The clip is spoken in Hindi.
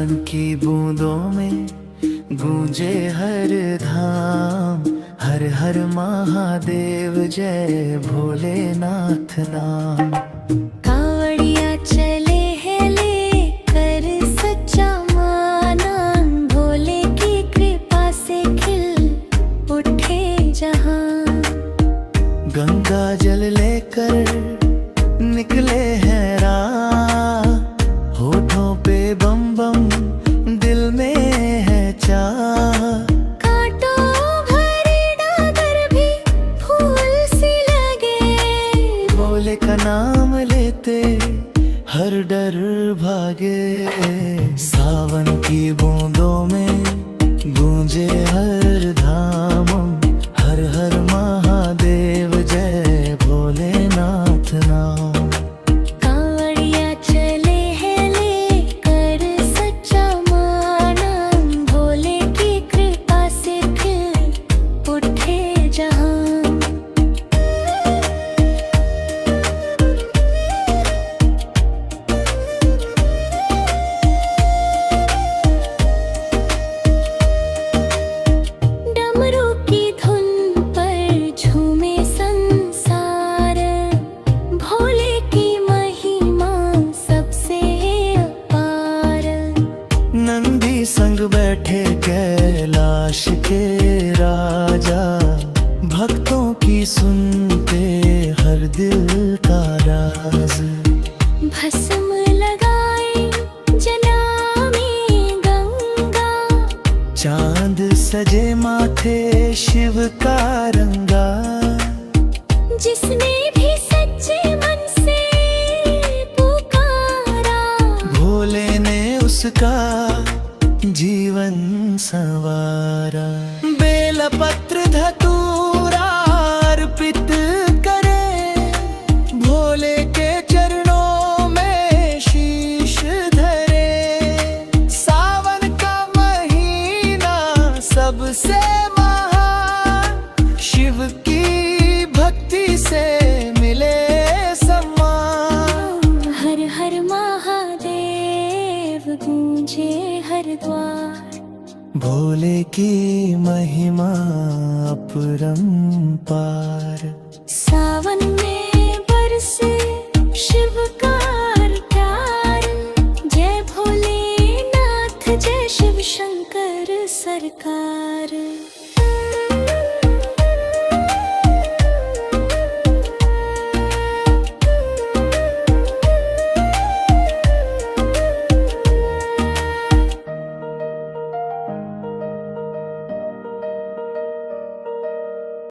सावन की बूंदों में गूंजे हर धाम, हर हर महादेव जय भोलेनाथ नाम। कावड़िया चले हैं लेकर सच्चा माना, भोले की कृपा से खिल उठे जहां। गंगा जल लेकर निकले हैं राह, होठों पे बम बम दिल में है चाह। कांटों भरे डागर भी फूल सी लगे, भोले का नाम लेते हर डर भागे। सावन की बूंदों में गूंजे हर धाम, हर हर महादेव जय भोलेनाथ नाम। कावड़िया चले हैं लेकर सच्चा माना, भोले की कृपा से खिल उठे जहां। डमरू की धुन पर झूमे संसार, भोले की महिमा सबसे अपार। नंदी संग बैठे कैलाश के राजा, भक्तों की सुनते हर दिल का राज। भस्म लगाए जलावे गंगा, चांद सजे माथे शिव का रंगा। जिसने भी सच्चे मन से पुकारा, भोले ने उसका जीवन संवारा। बेलपत्र धतूरा अर्पित करे, भोले के चरणों में शीश धरे। सावन का महीना सबसे महान, शिव की भक्ति से मिले सम्मान। हर हर महादेव गूंजे हर द्वार। भोले की महिमा अपरंपार। सावन में बरसे शिव का प्यार, जय भोलेनाथ जय शिव शंकर सरकार।